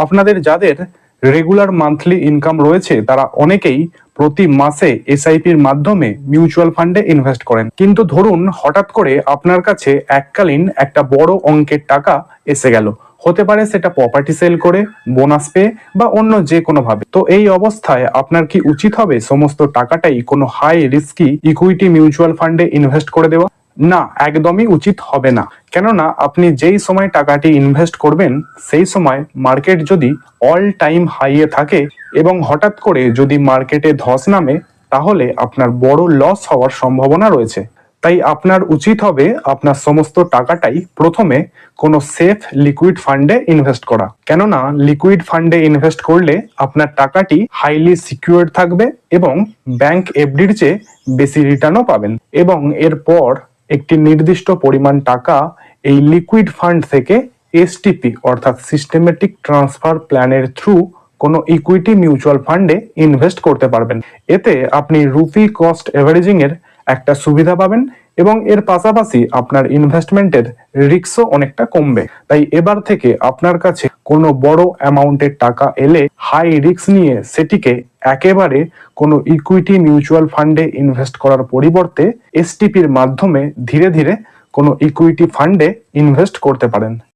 আপনাদের যাদের regular monthly income রয়েছে তারা অনেকেই প্রতি মাসে এসআইপির মাধ্যমে মিউচুয়াল ফান্ডে ইনভেস্ট করেন। কিন্তু ধরুন হঠাৎ করে আপনার কাছে এককালীন একটা বড় অঙ্কের টাকা এসে গেল, হতে পারে সেটা প্রপার্টি সেল করে, বোনাস পেয়ে বা অন্য যে কোনো ভাবে। তো এই অবস্থায় আপনার কি উচিত হবে সমস্ত টাকাটাই কোনো হাই রিস্কি ইকুইটি মিউচুয়াল ফান্ডে ইনভেস্ট করে দেওয়া? না, একদমই উচিত হবে না। কেননা আপনি যেই সময় টাকাটি ইনভেস্ট করবেন সেই সময় মার্কেট যদি অল টাইম হাইয়ে থাকে এবং হঠাৎ করে যদি মার্কেটে ধস নামে, তাহলে আপনার বড় লস হওয়ার সম্ভাবনা রয়েছে। তাই আপনার উচিত হবে আপনার সমস্ত টাকাটাই প্রথমে কোনো সেফ লিকুইড ফান্ডে ইনভেস্ট করা। কেননা লিকুইড ফান্ডে ইনভেস্ট করলে আপনার টাকাটি হাইলি সিকিউরড থাকবে এবং ব্যাংক এফডির চেয়ে বেশি রিটার্নও পাবেন। এবং এরপর একটি নির্দিষ্ট পরিমাণ টাকা এই লিকুইড ফান্ড থেকে এসটিপি অর্থাৎ সিস্টেমেটিক ট্রান্সফার প্ল্যানের থ্রু কোনো ইকুইটি মিউচুয়াল ফান্ডে ইনভেস্ট করতে পারবেন। এতে আপনি রুপি কস্ট এভারেজিং এর একটা সুবিধা পাবেন এবং এর পাশাপাশি আপনার ইনভেস্টমেন্টের রিস্কও অনেকটা কমবে। তাই এবার থেকে আপনার কাছে কোনো বড় অ্যামাউন্টের টাকা এলে হাই রিস্ক নিয়ে সেটিকে একেবারে কোনো ইকুইটি মিউচুয়াল ফান্ডে ইনভেস্ট করার পরিবর্তে এসটিপির মাধ্যমে ধীরে ধীরে কোনো ইকুইটি ফান্ডে ইনভেস্ট করতে পারেন।